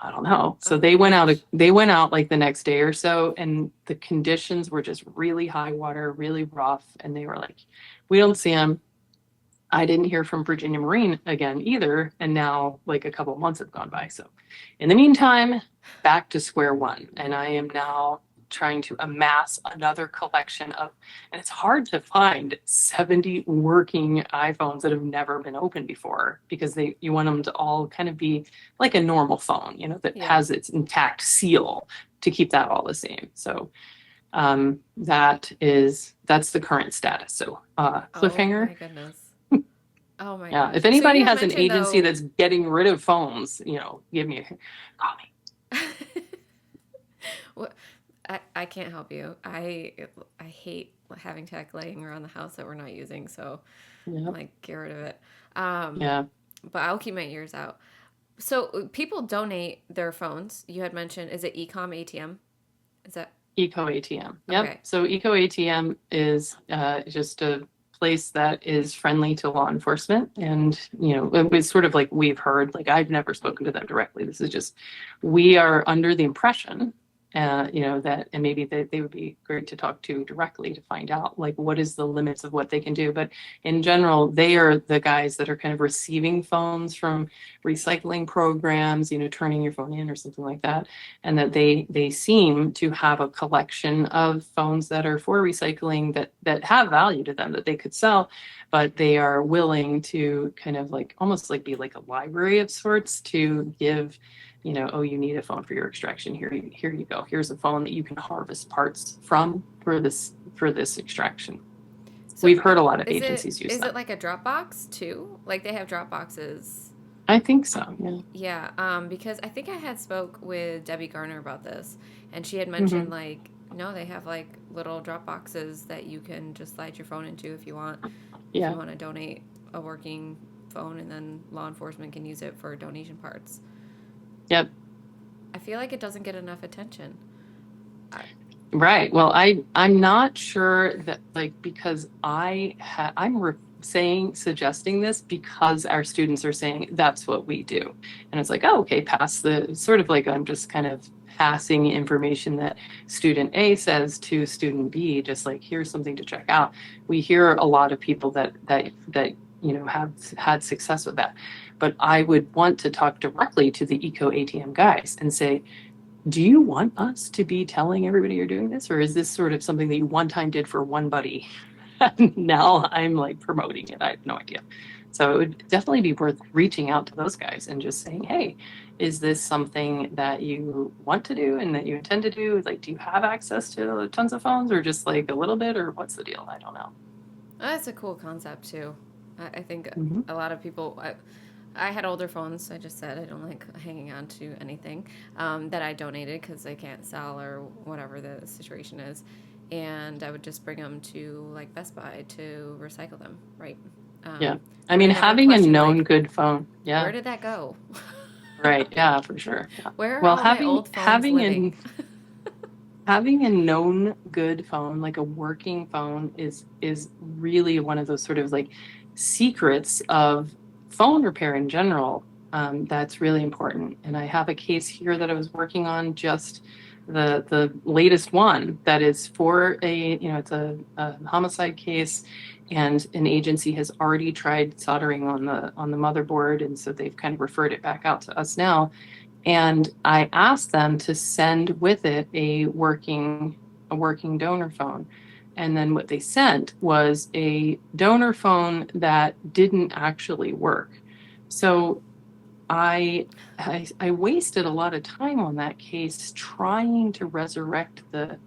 I don't know. So Oh they my went out, gosh. they went out like the next day or so, and the conditions were just really high water, really rough. And they were like, we don't see them. I didn't hear from Virginia Marine again either. And now like a couple of months have gone by. So in the meantime, back to square one. And I am now trying to amass another collection of, and it's hard to find 70 working iPhones that have never been opened before, because you want them to all kind of be like a normal phone, that Yeah. has its intact seal, to keep that all the same. So that's the current status. So Oh cliffhanger. my goodness. Oh my Yeah, gosh. if So you anybody had has an mentioned agency though. that's getting rid of phones, call me. What I can't help you. I hate having tech laying around the house that we're not using, so I'm Yeah, like, get rid of it. Um, yeah. but I'll keep my ears out. So people donate their phones. You had mentioned, is it Ecom ATM? Is that Eco ATM. Yep. okay? So Eco ATM is just a place that is friendly to law enforcement. And, it was sort of like we've heard, like I've never spoken to them directly. This is just, we are under the impression, that, and maybe they would be great to talk to directly to find out, like, what is the limits of what they can do. But in general, they are the guys that are kind of receiving phones from recycling programs, turning your phone in or something like that, and that they seem to have a collection of phones that are for recycling, that have value to them, that they could sell, but they are willing to kind of like almost like be like a library of sorts, to give, oh, you need a phone for your extraction, here you go, here's a phone that you can harvest parts from for this extraction. So We've heard a lot of is it agencies use is it that. like a Dropbox too? Like they have Dropboxes. I think so, yeah. Yeah, because I think I had spoke with Debbie Garner about this, and she had mentioned Hmm. like, no, they have like little drop boxes that you can just slide your phone into if you Yeah. want to donate a working phone, and then law enforcement can use it for donation parts. Yep. I feel like it doesn't get enough attention. I, Right. Well, I'm not sure that, like, because suggesting this because our students are saying that's what we do. And it's like, oh, okay, pass the sort of like, I'm just kind of passing information that student A says to student B, just like, here's something to check out. We hear a lot of people that have had success with that. But I would want to talk directly to the Eco ATM guys and say, do you want us to be telling everybody you're doing this? Or is this sort of something that you one time did for one buddy? Now I'm like promoting it. I have no idea. So it would definitely be worth reaching out to those guys and just saying, hey, is this something that you want to do and that you intend to do? Like, do you have access to tons of phones, or just like a little bit, or what's the deal? I don't know. that's a cool concept too. I think Hmm. a lot of people. I had older phones. I just said I don't like hanging on to anything that I donated because I can't sell or whatever the situation is, and I would just bring them to like Best Buy to recycle them. Right. Yeah. I And I mean, never having a questioned known like, good phone. where Yeah. did that go? Right. Yeah, for sure. Yeah. Where are Well, all my having old phones having living? an having a known good phone, like a working phone, is really one of those sort of like secrets of phone repair in general. That's really important. And I have a case here that I was working on, just the latest one, that is for it's a homicide case, and an agency has already tried soldering on the motherboard, and so they've kind of referred it back out to us now. And I asked them to send with it a working donor phone. And then what they sent was a donor phone that didn't actually work. So I wasted a lot of time on that case trying to resurrect the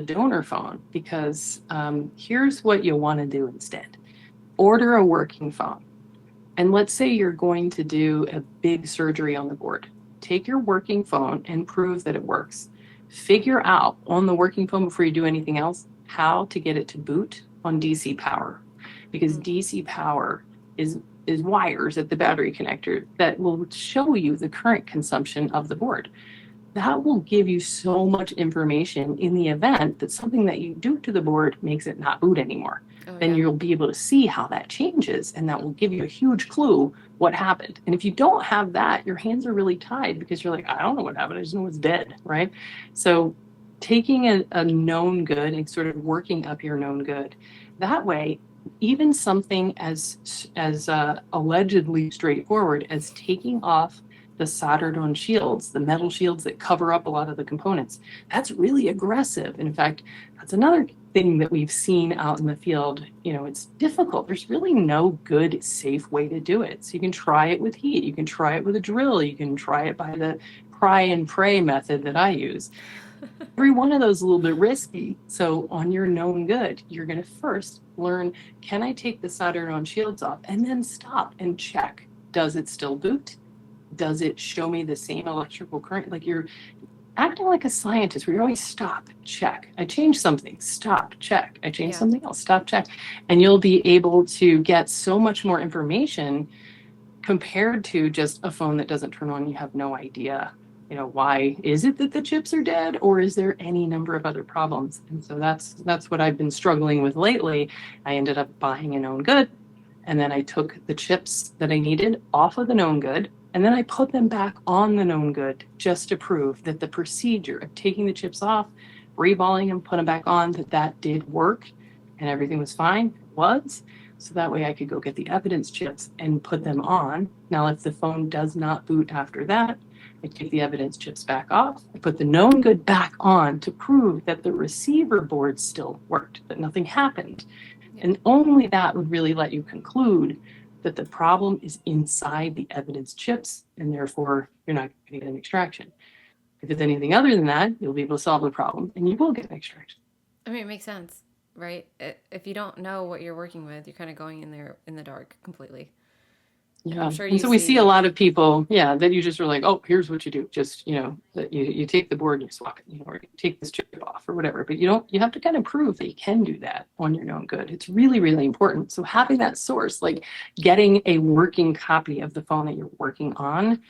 donor phone, because here's what you want to do instead: order a working phone. And let's say you're going to do a big surgery on the board. Take your working phone and prove that it works. Figure out on the working phone, before you do anything else, how to get it to boot on DC power. Because Mm. DC power is wires at the battery connector that will show you the current consumption of the board. that will give you so much information in the event that something that you do to the board makes it not boot anymore. Oh, Then yeah. you'll be able to see how that changes, and that will give you a huge clue what happened. And if you don't have that, your hands are really tied because you're like, I don't know what happened. I just know it's dead, right? So taking a known good and sort of working up your known good, that way, even something as allegedly straightforward as taking off the soldered on shields, the metal shields that cover up a lot of the components, that's really aggressive. In fact, that's another thing that we've seen out in the field. It's difficult. There's really no good, safe way to do it. So you can try it with heat. You can try it with a drill. You can try it by the pry and pray method that I use. Every one of those is a little bit risky. So on your known good, you're going to first learn, can I take the soldered on shields off and then stop and check? Does it still boot? Does it show me the same electrical current? Like, you're acting like a scientist where you always stop, check. I changed something, stop, check. I changed something else, stop, check. And you'll be able to get so much more information compared to just a phone that doesn't turn on. You have no idea, why is it that the chips are dead, or is there any number of other problems? And so that's what I've been struggling with lately. I ended up buying a known good, and then I took the chips that I needed off of the known good, and then I put them back on the known good just to prove that the procedure of taking the chips off, reballing them, put them back on, that did work and everything was fine. So that way I could go get the evidence chips and put them on. Now, if the phone does not boot after that, I take the evidence chips back off. I put the known good back on to prove that the receiver board still worked, that nothing happened. And only that would really let you conclude that the problem is inside the evidence chips, and therefore you're not going to get an extraction. If it's anything other than that, you'll be able to solve the problem and you will get an extraction. I mean, it makes sense, right? If you don't know what you're working with, you're kind of going in there in the dark completely. Yeah. I'm sure And you so we see a see. lot of people, that you just are like, oh, here's what you do. Just, that you take the board and you swap it, or you take this chip off or whatever. But you have to kind of prove that you can do that on your known good. It's really, really important. So having that source, like getting a working copy of the phone that you're working on,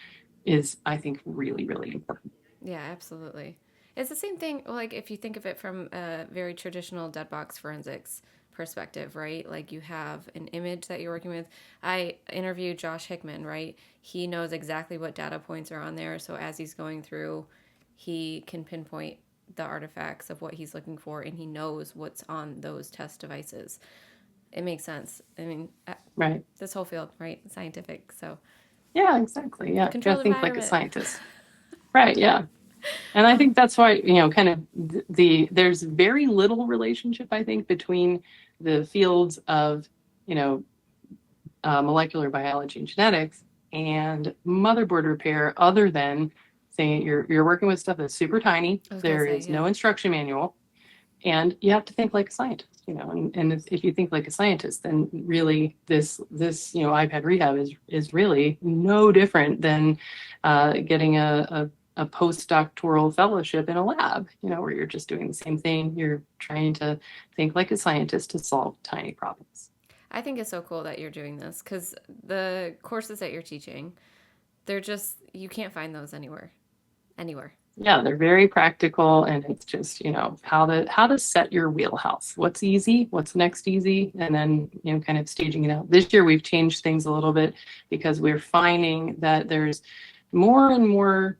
is, I think, really, really important. Yeah, absolutely. It's the same thing, like if you think of it from a very traditional dead box forensics perspective, right? Like you have an image that you're working with. I interviewed Josh Hickman, right? He knows exactly what data points are on there. So as he's going through, he can pinpoint the artifacts of what he's looking for and he knows what's on those test devices. It makes sense. I mean, Right. this whole field, right? Scientific. So, Yeah, exactly. Yeah. You gotta controlled think like a environment. scientist. Right. Yeah. And I think that's why, kind of there's very little relationship, I think, between the fields of, molecular biology and genetics and motherboard repair, other than saying you're working with stuff that's super tiny. I was going to There say, is yeah. no instruction manual, and you have to think like a scientist, and if you think like a scientist, then really this iPad Rehab is really no different than getting a postdoctoral fellowship in a lab, where you're just doing the same thing. You're trying to think like a scientist to solve tiny problems. I think it's so cool that you're doing this because the courses that you're teaching, they're just, you can't find those anywhere. Anywhere. Yeah, they're very practical, and it's just, how to set your wheelhouse. What's easy, what's next easy, and then, kind of staging it out. This year we've changed things a little bit because we're finding that there's more and more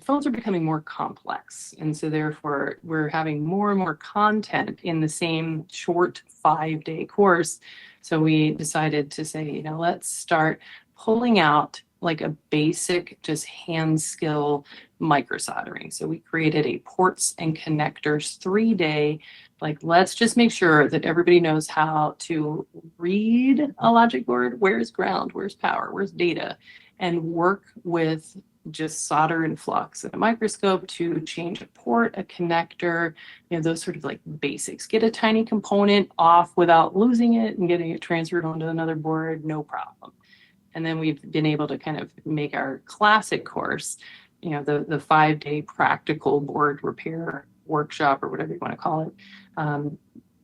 phones are becoming more complex. And so therefore we're having more and more content in the same short 5-day course. So we decided to say, let's start pulling out like a basic, just hand skill microsoldering. So we created a ports and connectors 3-day, like, let's just make sure that everybody knows how to read a logic board. Where's ground? Where's power? Where's data? And work with just solder and flux and a microscope to change a port, a connector, those sort of like basics. Get a tiny component off without losing it and getting it transferred onto another board, no problem. And then we've been able to kind of make our classic course, the 5-day practical board repair workshop, or whatever you want to call it.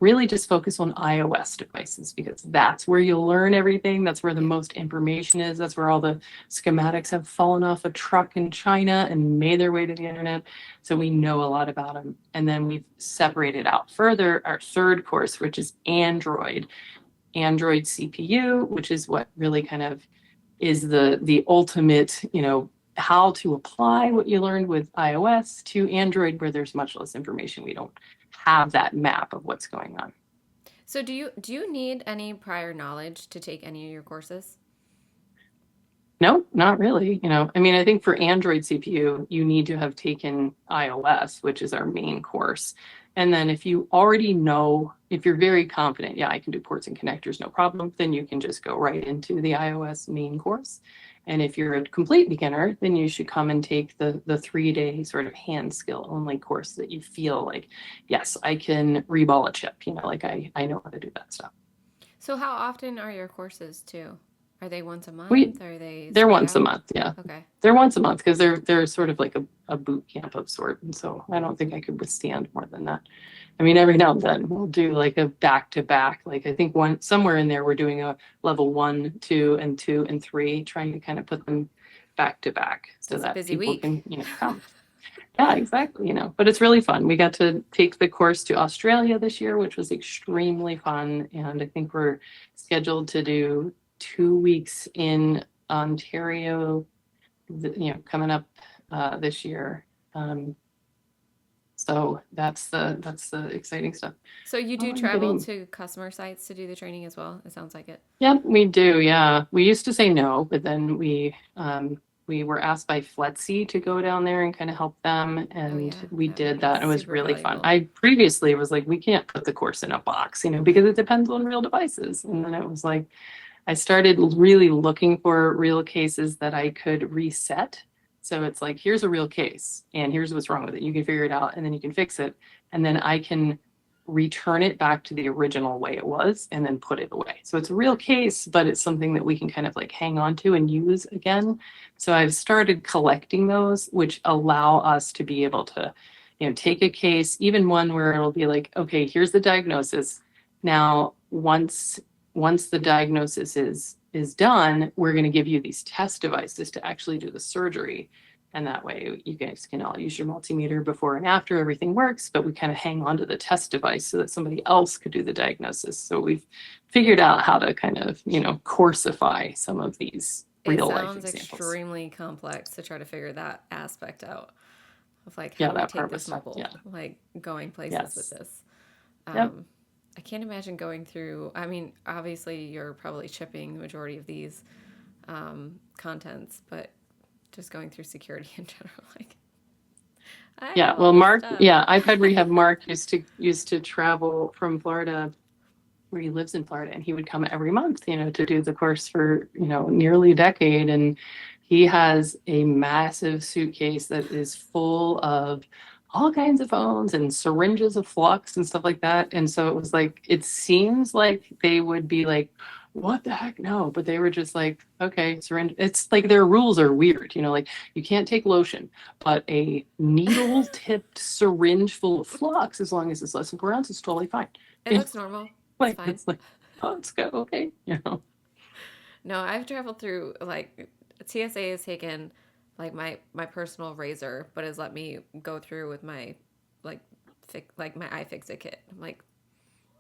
really just focus on iOS devices because that's where you'll learn everything. That's where the most information is. That's where all the schematics have fallen off a truck in China and made their way to the internet. So we know a lot about them. And then we've separated out further our third course, which is Android CPU, which is what really kind of is the ultimate, how to apply what you learned with iOS to Android, where there's much less information. We don't have that map of what's going on. So do you need any prior knowledge to take any of your courses? No, not really. I mean, I think for Android CPU, you need to have taken iOS, which is our main course. And then if you already know, if you're very confident, yeah, I can do ports and connectors, no problem, then you can just go right into the iOS main course. And if you're a complete beginner, then you should come and take the 3-day sort of hand skill only course that you feel like, yes, I can reball a chip, like I know how to do that stuff. So how often are your courses too? Are they once a We month? Are they They're spread once a out? month, yeah. Okay. They're once a month because they're sort of like a boot camp of sort. And so I don't think I could withstand more than that. I mean, every now and then we'll do like a back to back. Like I think somewhere in there we're doing a level 1, 2, and 2 and 3, trying to kind of put them back to back so That's a that busy people week. can, come. Yeah, exactly. But it's really fun. We got to take the course to Australia this year, which was extremely fun. And I think we're scheduled to do 2 weeks in Ontario, coming up this year. So that's the exciting stuff. So you Oh, do I'm travel getting. to customer sites to do the training as well? It sounds like it. Yep, we do. Yeah, we used to say no, but then we were asked by Fletsy to go down there and kind of help them, Oh and yeah, we that would did be that. It was super really fun. valuable. I previously was like, we can't put the course in a box, because it depends on real devices. And then it was like, I started really looking for real cases that I could reset. So it's like, here's a real case, and here's what's wrong with it. You can figure it out, and then you can fix it, and then I can return it back to the original way it was and then put it away. So it's a real case, but it's something that we can kind of like hang on to and use again. So I've started collecting those, which allow us to be able to, take a case, even one where it'll be like, okay, here's the diagnosis. Now, once the diagnosis is done, we're going to give you these test devices to actually do the surgery. And that way you guys can all use your multimeter before and after everything works, but we kind of hang on to the test device so that somebody else could do the diagnosis. So we've figured out how to kind of, coursify some of these It real life sounds examples. extremely complex to try to figure that aspect out of like how Yeah, do we that take part was this tough. mobile, Yeah. like going places with Yes. this. Yep. I can't imagine going through. I mean, obviously you're probably shipping the majority of these contents, but just going through security in general, like I Yeah. have all Well, this Mark, stuff. yeah, iPad Rehab Mark used to travel from Florida, where he lives in Florida, and he would come every month, to do the course for, nearly a decade. And he has a massive suitcase that is full of all kinds of phones and syringes of flux and stuff like that. And so it was like, it seems like they would be like, what the heck? No, but they were just like, okay, syringe. It's like their rules are weird, like you can't take lotion, but a needle tipped syringe full of flux, as long as it's less than 4 ounces, is totally fine. It looks normal. It's Like fine. it's like, oh, let's go. Okay, No, I've traveled through like TSA has taken like my personal razor, but has let me go through with my like like my iFixit kit. I'm like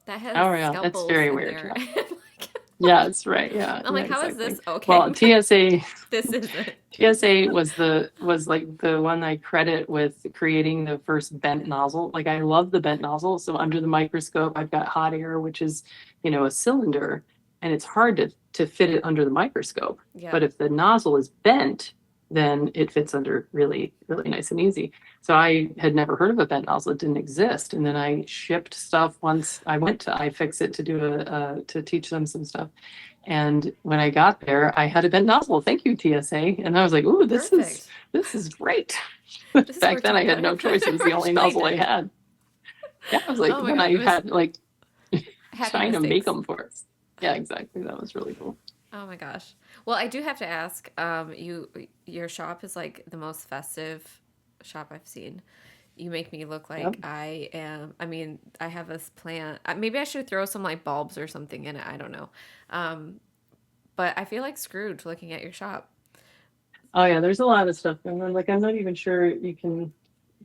that has Oh yeah, that's scalpels very in weird. there. Yeah, like, yeah, that's right. Yeah, I'm yeah, like, how is exactly. this okay? Well, TSA This isn't. TSA was like the one I credit with creating the first bent nozzle. Like I love the bent nozzle. So under the microscope, I've got hot air, which is, a cylinder, and it's hard to fit it under the microscope. Yeah. But if the nozzle is bent, then it fits under really, really nice and easy. So I had never heard of a bent nozzle. It didn't exist. And then I shipped stuff once I went to iFixit to do to teach them some stuff. And when I got there, I had a bent nozzle. Thank you, TSA. And I was like, "Ooh, this is Perfect. this is great." This has Back worked then, out I had better no than choice. I It was the ever only explained nozzle I it. had. Yeah, I was like, Oh my when god, it I was had like happy China make mistakes. them for us. Yeah, exactly. That was really cool. Oh my gosh. Well, I do have to ask, your shop is like the most festive shop I've seen. You make me look Yep. like I am. I mean, I have this plant. Maybe I should throw some like bulbs or something in it. I don't know. Um, but I feel like Scrooge looking at your shop. Oh yeah, there's a lot of stuff going on. Like I'm not even sure you can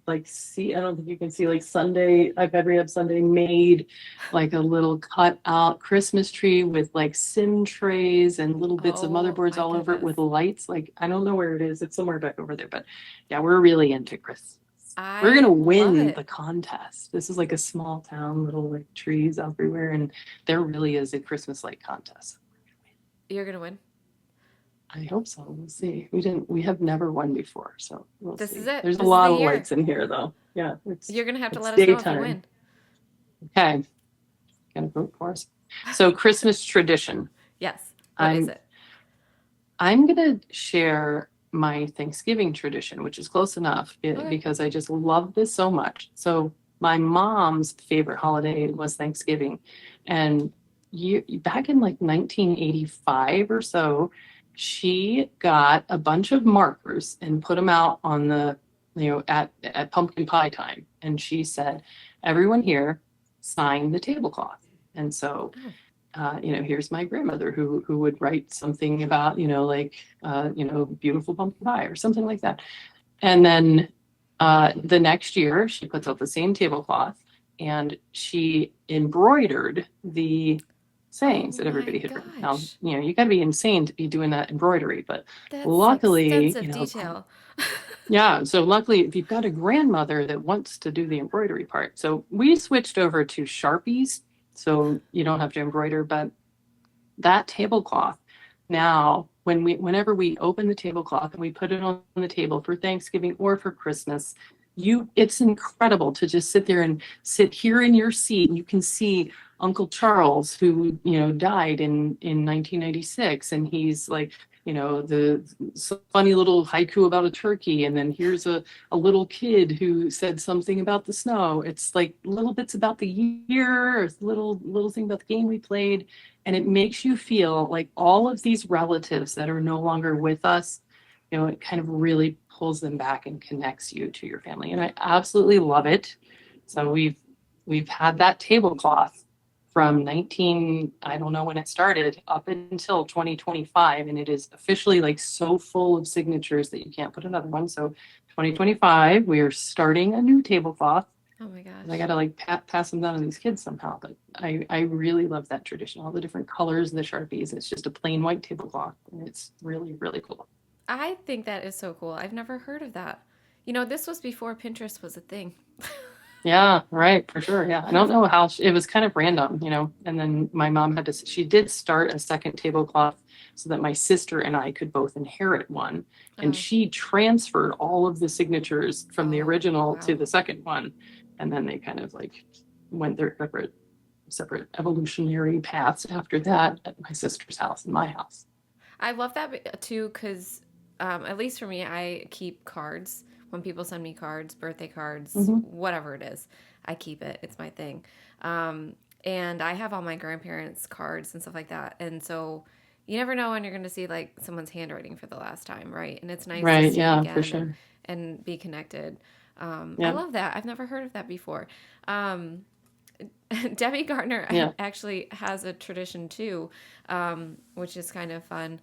like see, I don't think you can see like Sunday, iPad Rehab Sunday made like a little cut out Christmas tree with like SIM trays and little bits of Oh motherboards my all over it goodness. with lights. Like I don't know where it is. It's somewhere back over there. But yeah, we're really into Christmas. We're gonna I love win the it. contest. This is like a small town, little like trees everywhere, and there really is a Christmas light contest. You're gonna win. I hope so. We'll see. We have never won before, so we'll This is see. it. There's a This is the lot of year. lights in here though. Yeah, You're gonna have to it's let us know if you daytime. win. Okay, gonna vote for us. So Christmas tradition. Yes. What is I'm it? I'm gonna share my Thanksgiving tradition, which is close enough Okay. because I just love this so much. So my mom's favorite holiday was Thanksgiving, and back in like 1985 or so, she got a bunch of markers and put them out on the at pumpkin pie time, and she said, "Everyone here, sign the tablecloth." And so Oh. here's my grandmother who would write something about, like, beautiful pumpkin pie or something like that. And then the next year, she puts out the same tablecloth and she embroidered the Oh sayings that my everybody had written. Now, gosh. you got to be insane to be doing that embroidery, but That's luckily, extensive detail. yeah. So luckily, if you've got a grandmother that wants to do the embroidery part, so we switched over to Sharpies, so you don't have to embroider, but that tablecloth now whenever we open the tablecloth and we put it on the table for Thanksgiving or for Christmas, it's incredible to just sit there and sit here in your seat and you can see Uncle Charles, who died in 1996, and he's like, the funny little haiku about a turkey, and then here's a little kid who said something about the snow. It's like little bits about the year, or little thing about the game we played, and it makes you feel like all of these relatives that are no longer with us, it kind of really pulls them back and connects you to your family. And I absolutely love it. So we've had that tablecloth from 19, I don't know when it started, up until 2025. And it is officially like so full of signatures that you can't put another one. So 2025, we are starting a new tablecloth. Oh my And I gosh. got to like pass them down to these kids somehow. But I really love that tradition. All the different colors and the Sharpies. It's just a plain white tablecloth. And it's really, really cool. I think that is so cool. I've never heard of that. This was before Pinterest was a thing. Yeah, right, for sure. Yeah. I don't know how it was kind of random, and then my mom she did start a second tablecloth so that my sister and I could both inherit one. And Oh, she transferred all of the signatures from the oh, original to wow. the second one. And then they kind of like went their separate evolutionary paths after that at my sister's house and my house. I love that too because, at least for me, I keep cards. When people send me cards, birthday cards, Hmm. whatever it is, I keep it. It's my thing. Um, and I have all my grandparents' cards and stuff like that. And so you never know when you're going to see like someone's handwriting for the last time, right? And it's nice to Right. see it Yeah, for again and sure. be connected. I Yeah. love that. I've never heard of that before. Um, Debbie Gardner Yeah. actually has a tradition too, which is kind of fun.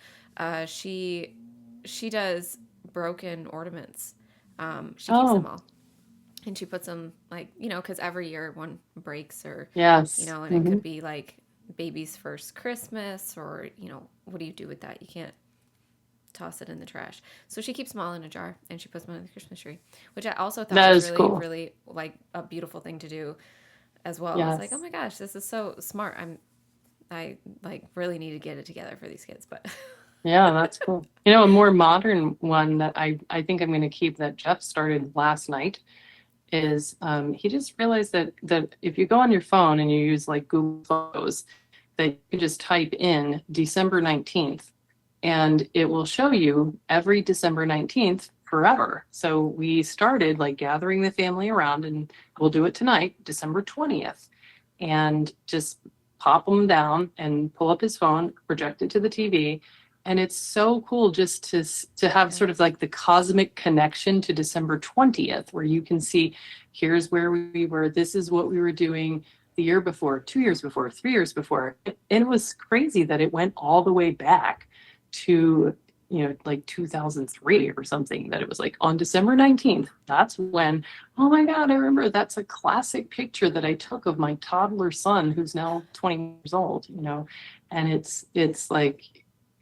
She does broken ornaments. She keeps them Oh, all, and she puts them like because every year one breaks or yes. and it Hmm. could be like baby's first Christmas or what do you do with that? You can't toss it in the trash. So she keeps them all in a jar and she puts them on the Christmas tree, which I also thought That was is really, cool. really like a beautiful thing to do as well. I was like, oh Yes. my gosh, this is so smart. I like really need to get it together for these kids, but Yeah, that's cool. A more modern one that I think I'm going to keep that Jeff started last night is he just realized that if you go on your phone and you use like Google Photos, that you can just type in December 19th and it will show you every December 19th forever. So we started like gathering the family around, and we'll do it tonight, December 20th, and just pop them down and pull up his phone, project it to the TV, And it's so cool just to have sort of like the cosmic connection to December 20th, where you can see, here's where we were, this is what we were doing the year before, 2 years before, 3 years before. And it was crazy that it went all the way back to, like 2003 or something, that it was like on December 19th. That's when, oh my God, I remember that's a classic picture that I took of my toddler son, who's now 20 years old, and it's like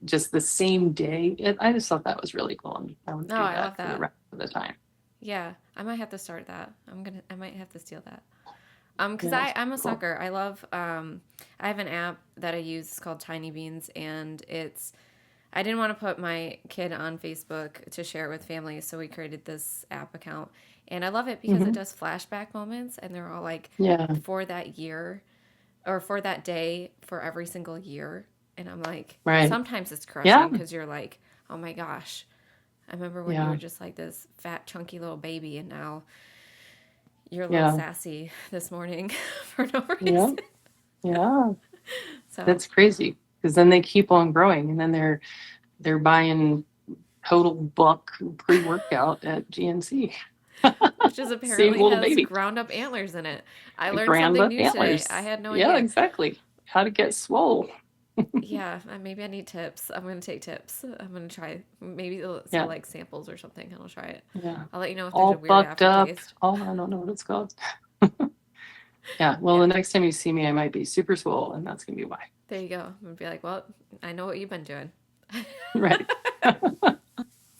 just the same day. I just thought that was really cool. And I would No, do I that love for the that. rest of the time. Yeah, I might have to start that. I might have to steal that. Because Yeah, it's I'm a cool. sucker. I love, I have an app that I use. It's called Tiny Beans, and I didn't want to put my kid on Facebook to share it with family, so we created this app account. And I love it because it Hmm. does flashback moments, and they're all like Yeah, for that year or for that day for every single year. And I'm like, right. sometimes it's Yeah, crushing because you're like, oh my gosh, I remember when you were yeah, just like this fat, chunky little baby, and now you're a little yeah, sassy this morning for no yeah, reason. yeah. So, That's crazy, because then they keep on growing, and then they're buying total buck pre-workout at GNC. which is Same apparently little has baby. ground up antlers in it. I learned Ground something up new today. I antlers. had no Yeah, idea. exactly. How to get swole. Yeah, maybe I need tips. I'm going to take tips. I'm going to try. Maybe they'll sell Yeah, like samples or something, and I'll try it. yeah. I'll let you know if there's a All weird bucked up. aftertaste. Oh, I don't know what it's called. Yeah. Well, the Yeah, next time you see me, I might be super swole, and that's gonna be why. there you go. I'm going to be like, well, I know what you've been doing. Right.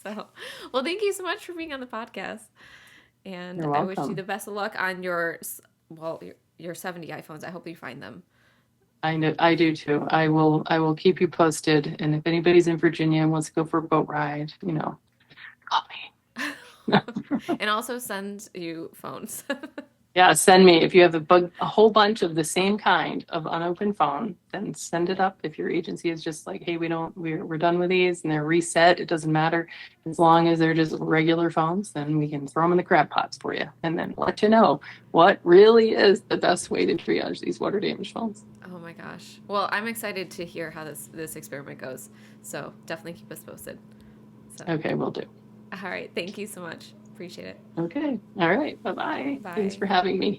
So, well, thank you so much for being on the podcast. And You're I wish you the welcome. best of luck on your 70 iPhones. I hope you find them. I know I do too. I will keep you posted. And if anybody's in Virginia and wants to go for a boat ride, call me. And also send you phones. Yeah, send me if you have a whole bunch of the same kind of unopened phone, then send it up. If your agency is just like, hey, we're done with these and they're reset, it doesn't matter. As long as they're just regular phones, then we can throw them in the crab pots for you and then let you know what really is the best way to triage these water damaged phones. Oh my gosh. Well, I'm excited to hear how this experiment goes. So definitely keep us posted. So, Okay, will do. all right. Thank you so much. Appreciate it. Okay. All right. Bye-bye. Thanks Bye. for having me.